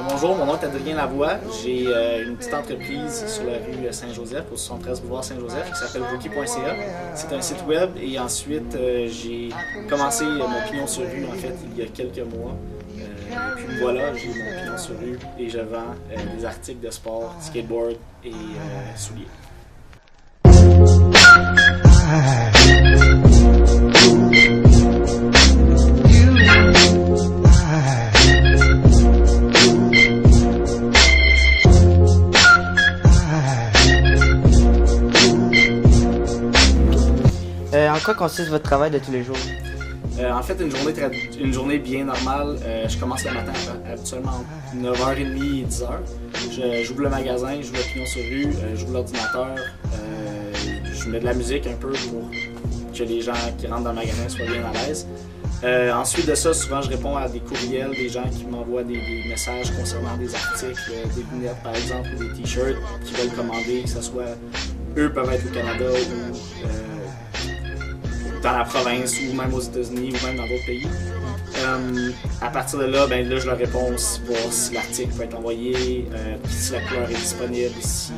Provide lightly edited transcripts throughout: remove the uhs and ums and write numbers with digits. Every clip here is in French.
Bonjour, mon nom est Adrien Lavoie. J'ai une petite entreprise sur la rue Saint-Joseph, au 73 boulevard Saint-Joseph, qui s'appelle Rookie.ca. C'est un site web et ensuite j'ai commencé mon pignon sur rue en fait il y a quelques mois. Puis voilà, j'ai mon pignon sur rue et je vends des articles de sport, skateboard et souliers. En quoi consiste votre travail de tous les jours? En fait, une journée bien normale, je commence le matin habituellement entre 9h30 et 10h. J'ouvre le magasin, j'ouvre le pignon sur rue, j'ouvre l'ordinateur, je mets de la musique un peu pour que les gens qui rentrent dans le magasin soient bien à l'aise. Ensuite de ça, souvent je réponds à des courriels, des gens qui m'envoient des messages concernant des articles, des lunettes par exemple, ou des t-shirts qui veulent commander, que ce soit eux peuvent être au Canada ou dans la province ou même aux États-Unis ou même dans d'autres pays. À partir de là, là, je leur réponds voir si l'article peut être envoyé, si la couleur est disponible, si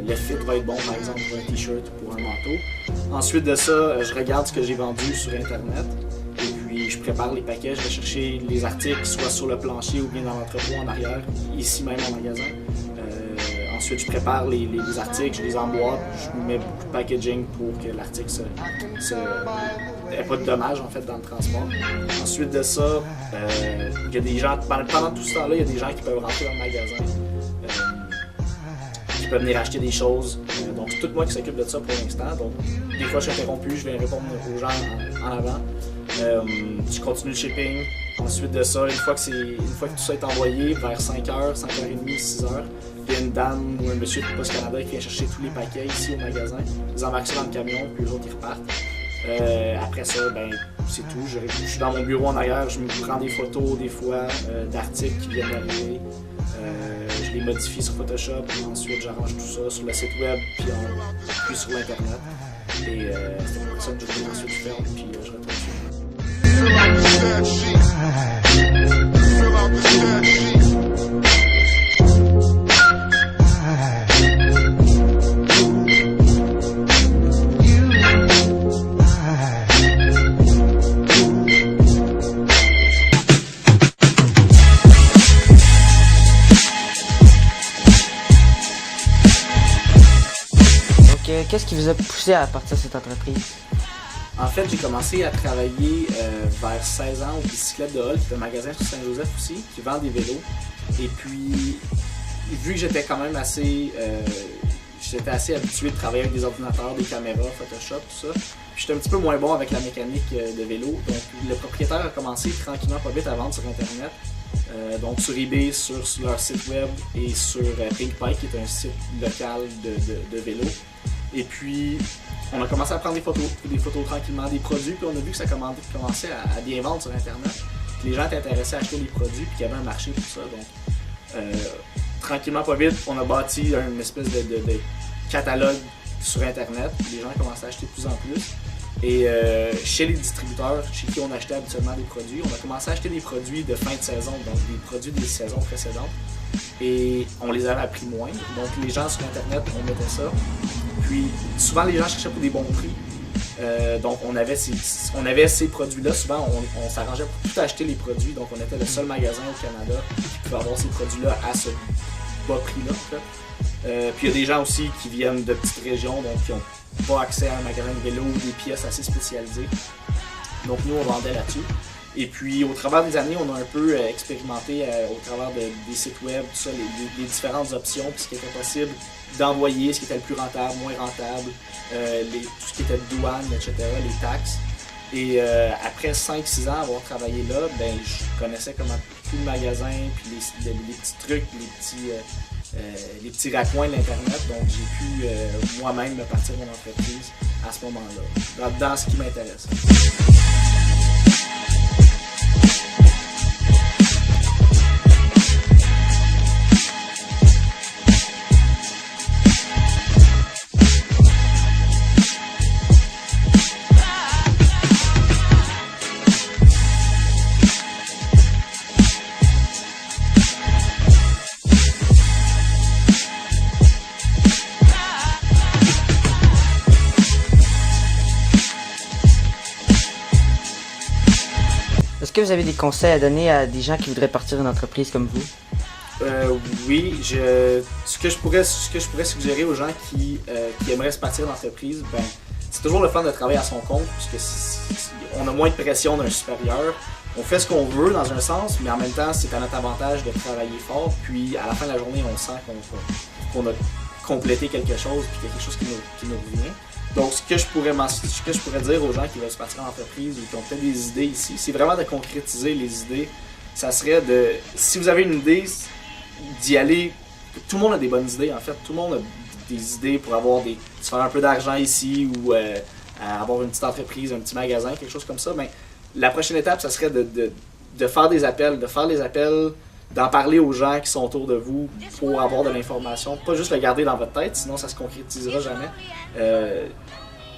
le fit va être bon par exemple pour un t-shirt ou pour un manteau. Ensuite de ça, je regarde ce que j'ai vendu sur Internet et puis je prépare les paquets, je vais chercher les articles soit sur le plancher ou bien dans l'entrepôt en arrière, ici même en magasin. Ensuite, je prépare les articles, je les emboîte, je mets beaucoup de packaging pour que l'article n'ait pas de dommages en fait dans le transport. Ensuite de ça, il y a des gens, pendant tout ce temps-là, il y a des gens qui peuvent rentrer dans le magasin, qui peuvent venir acheter des choses. Donc c'est tout moi qui s'occupe de ça pour l'instant. Donc des fois je suis interrompu, je viens répondre aux gens en avant. Je continue le shipping. Ensuite de ça, une fois que tout ça est envoyé, vers 5h, 5h30, 6h, il y a une dame ou un monsieur de Post Canada qui vient chercher tous les paquets ici au magasin. Ils embarquent ça dans le camion, puis les autres ils repartent. Après ça, c'est tout. Je suis dans mon bureau en arrière, je me prends des photos des fois d'articles qui viennent d'arriver. Je les modifie sur Photoshop, ensuite j'arrange tout ça sur le site web, puis sur l'internet. Et c'est pour ça que je ensuite je ferme, puis je retourne chez moi. Qu'est-ce qui vous a poussé à partir de cette entreprise? En fait, j'ai commencé à travailler vers 16 ans au Bicyclette de Hall, qui est un magasin sur Saint-Joseph aussi, qui vend des vélos. Et puis, vu que j'étais quand même assez habitué de travailler avec des ordinateurs, des caméras, Photoshop, tout ça, puis j'étais un petit peu moins bon avec la mécanique de vélo. Donc, le propriétaire a commencé tranquillement pas vite à vendre sur Internet. Donc sur eBay, sur leur site web et sur PinkPike, qui est un site local de vélo. Et puis, on a commencé à prendre des photos tranquillement des produits, puis on a vu que ça commençait à bien vendre sur Internet. Puis les gens étaient intéressés à acheter les produits, puis qu'il y avait un marché pour ça. Donc, tranquillement, pas vite, on a bâti une espèce de catalogue sur Internet. Puis les gens commençaient à acheter de plus en plus. Et chez les distributeurs, chez qui on achetait habituellement des produits, on a commencé à acheter des produits de fin de saison, donc des produits des saisons précédentes. Et on les avait à prix moindre. Donc les gens sur Internet, on mettait ça. Puis souvent les gens cherchaient pour des bons prix. Donc on avait ces produits-là. Souvent on s'arrangeait pour tout acheter les produits. Donc on était le seul magasin au Canada qui pouvait avoir ces produits-là à ce bas prix-là. En fait. Puis il y a des gens aussi qui viennent de petites régions, donc qui n'ont pas accès à un magasin de vélo ou des pièces assez spécialisées. Donc nous on vendait là-dessus. Et puis au travers des années, on a un peu expérimenté au travers des sites web, tout ça, les différentes options, puis ce qui était possible d'envoyer, ce qui était le plus rentable, moins rentable, tout ce qui était de douane, etc., les taxes. Et après 5-6 ans avoir travaillé là, je connaissais comment tout le magasin, puis les petits trucs, les petits raccoins de l'Internet. Donc j'ai pu moi-même me partir de mon entreprise à ce moment-là, dans ce qui m'intéresse. que vous avez des conseils à donner à des gens qui voudraient partir une entreprise comme vous? Oui, ce que je pourrais suggérer aux gens qui aimeraient se partir d'entreprise, ben, c'est toujours le fun de travailler à son compte, puisque on a moins de pression d'un supérieur. On fait ce qu'on veut dans un sens, mais en même temps, c'est à notre avantage de travailler fort. Puis à la fin de la journée, on sent qu'on a complété quelque chose, puis quelque chose qui nous revient. Donc, ce que je pourrais dire aux gens qui veulent se partir en entreprise ou qui ont peut-être des idées ici, c'est vraiment de concrétiser les idées. Ça serait si vous avez une idée, d'y aller. Tout le monde a des bonnes idées, en fait. Tout le monde a des idées pour se faire un peu d'argent ici ou avoir une petite entreprise, un petit magasin, quelque chose comme ça. Mais la prochaine étape, ça serait de faire des appels, d'en parler aux gens qui sont autour de vous pour avoir de l'information. Pas juste le garder dans votre tête, sinon ça se concrétisera jamais.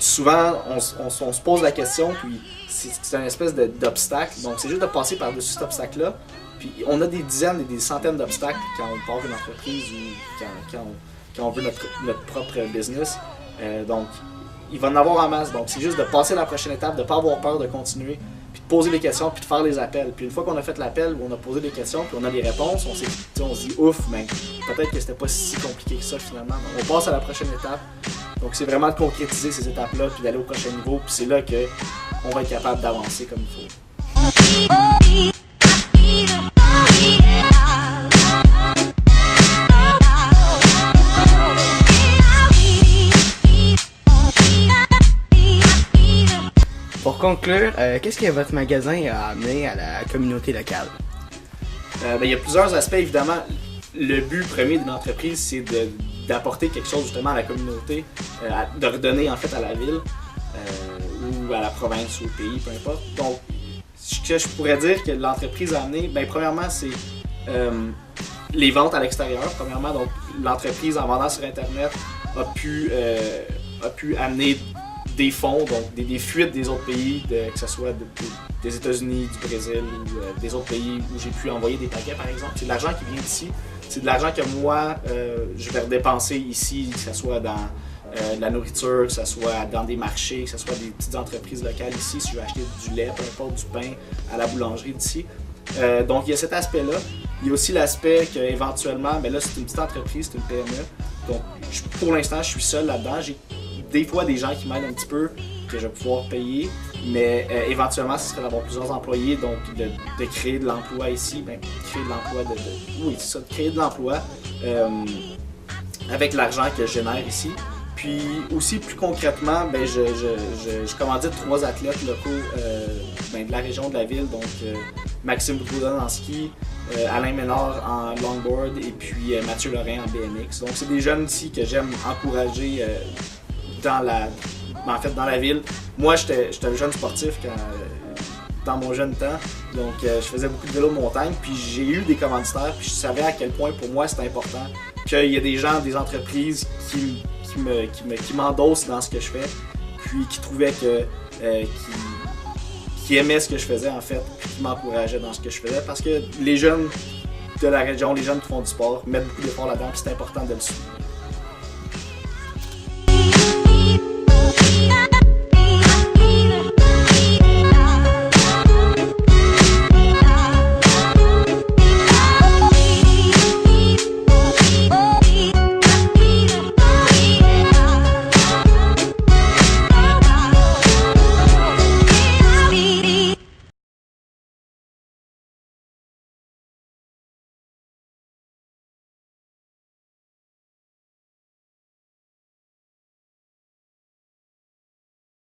Souvent, on se pose la question, puis c'est une espèce d'obstacle. Donc, c'est juste de passer par-dessus cet obstacle-là. Puis, on a des dizaines et des centaines d'obstacles quand on part une entreprise ou quand on veut notre propre business. Donc, il va en avoir en masse. Donc, c'est juste de passer à la prochaine étape, de ne pas avoir peur de continuer, puis de poser les questions, puis de faire les appels. Puis, une fois qu'on a fait l'appel, où on a posé des questions, puis on a les réponses, on se dit ouf, mais peut-être que c'était pas si compliqué que ça finalement. Donc, on passe à la prochaine étape. Donc, c'est vraiment de concrétiser ces étapes-là, puis d'aller au prochain niveau, puis c'est là qu'on va être capable d'avancer comme il faut. Pour conclure, qu'est-ce que votre magasin a amené à la communauté locale? Il y a plusieurs aspects, évidemment. Le but premier d'une entreprise, c'est d'apporter quelque chose justement à la communauté, de redonner en fait à la ville ou à la province ou au pays, peu importe. Donc, ce que je pourrais dire que l'entreprise a amené, premièrement, c'est les ventes à l'extérieur. Premièrement, donc l'entreprise en vendant sur Internet a pu amener des fonds, donc des fuites des autres pays, que ce soit des États-Unis, du Brésil ou des autres pays où j'ai pu envoyer des paquets par exemple. C'est de l'argent qui vient d'ici. C'est de l'argent que moi, je vais dépenser ici, que ce soit dans de la nourriture, que ce soit dans des marchés, que ce soit des petites entreprises locales ici, si je veux acheter du lait, peu importe, du pain à la boulangerie d'ici. Donc il y a cet aspect-là. Il y a aussi l'aspect qu'éventuellement, là c'est une petite entreprise, c'est une PME. Donc pour l'instant, je suis seul là-dedans. J'ai des fois des gens qui m'aident un petit peu, que je vais pouvoir payer, mais éventuellement, ce serait d'avoir plusieurs employés, donc de créer de l'emploi ici, créer de l'emploi, oui, c'est ça, de créer de l'emploi avec l'argent que je génère ici. Puis aussi, plus concrètement, je commandite 3 athlètes locaux de la région de la ville, donc Maxime Boudon en ski, Alain Ménard en longboard et puis Mathieu Lorrain en BMX. Donc c'est des jeunes ici que j'aime encourager dans la ville. Moi, j'étais un jeune sportif dans mon jeune temps, donc je faisais beaucoup de vélo de montagne, puis j'ai eu des commanditaires, puis je savais à quel point pour moi c'était important qu'il y ait des gens, des entreprises qui m'endossent dans ce que je fais, puis qui trouvaient qui aimaient ce que je faisais en fait, puis qui m'encourageaient dans ce que je faisais, parce que les jeunes de la région, les jeunes qui font du sport, mettent beaucoup d'efforts là-dedans, puis c'est important de le suivre.